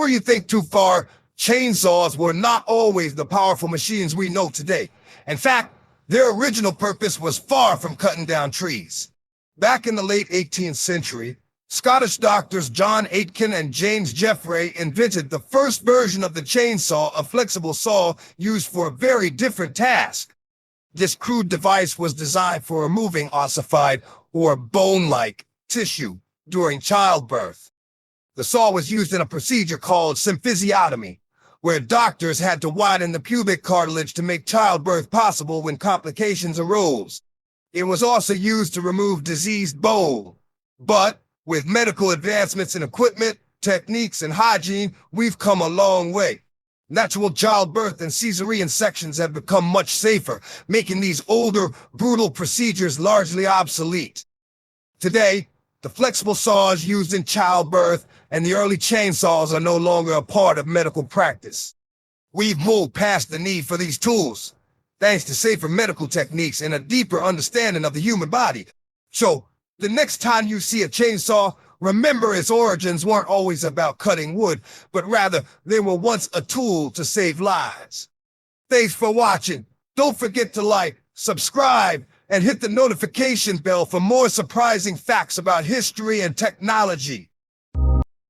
Before you think too far, chainsaws were not always the powerful machines we know today. In fact, their original purpose was far from cutting down trees. Back in the late 18th century, Scottish doctors John Aitken and James Jeffrey invented the first version of the chainsaw, a flexible saw used for a very different task. This crude device was designed for removing ossified or bone-like tissue during childbirth. The saw was used in a procedure called symphysiotomy, where doctors had to widen the pubic cartilage to make childbirth possible when complications arose. It was also used to remove diseased bone. But with medical advancements in equipment, techniques, and hygiene, we've come a long way. Natural childbirth and cesarean sections have become much safer, making these older, brutal procedures largely obsolete. Today, the flexible saws used in childbirth and the early chainsaws are no longer a part of medical practice. We've moved past the need for these tools, thanks to safer medical techniques and a deeper understanding of the human body. So, the next time you see a chainsaw, remember its origins weren't always about cutting wood, but rather they were once a tool to save lives. Thanks for watching. Don't forget to like, subscribe, and hit the notification bell for more surprising facts about history and technology.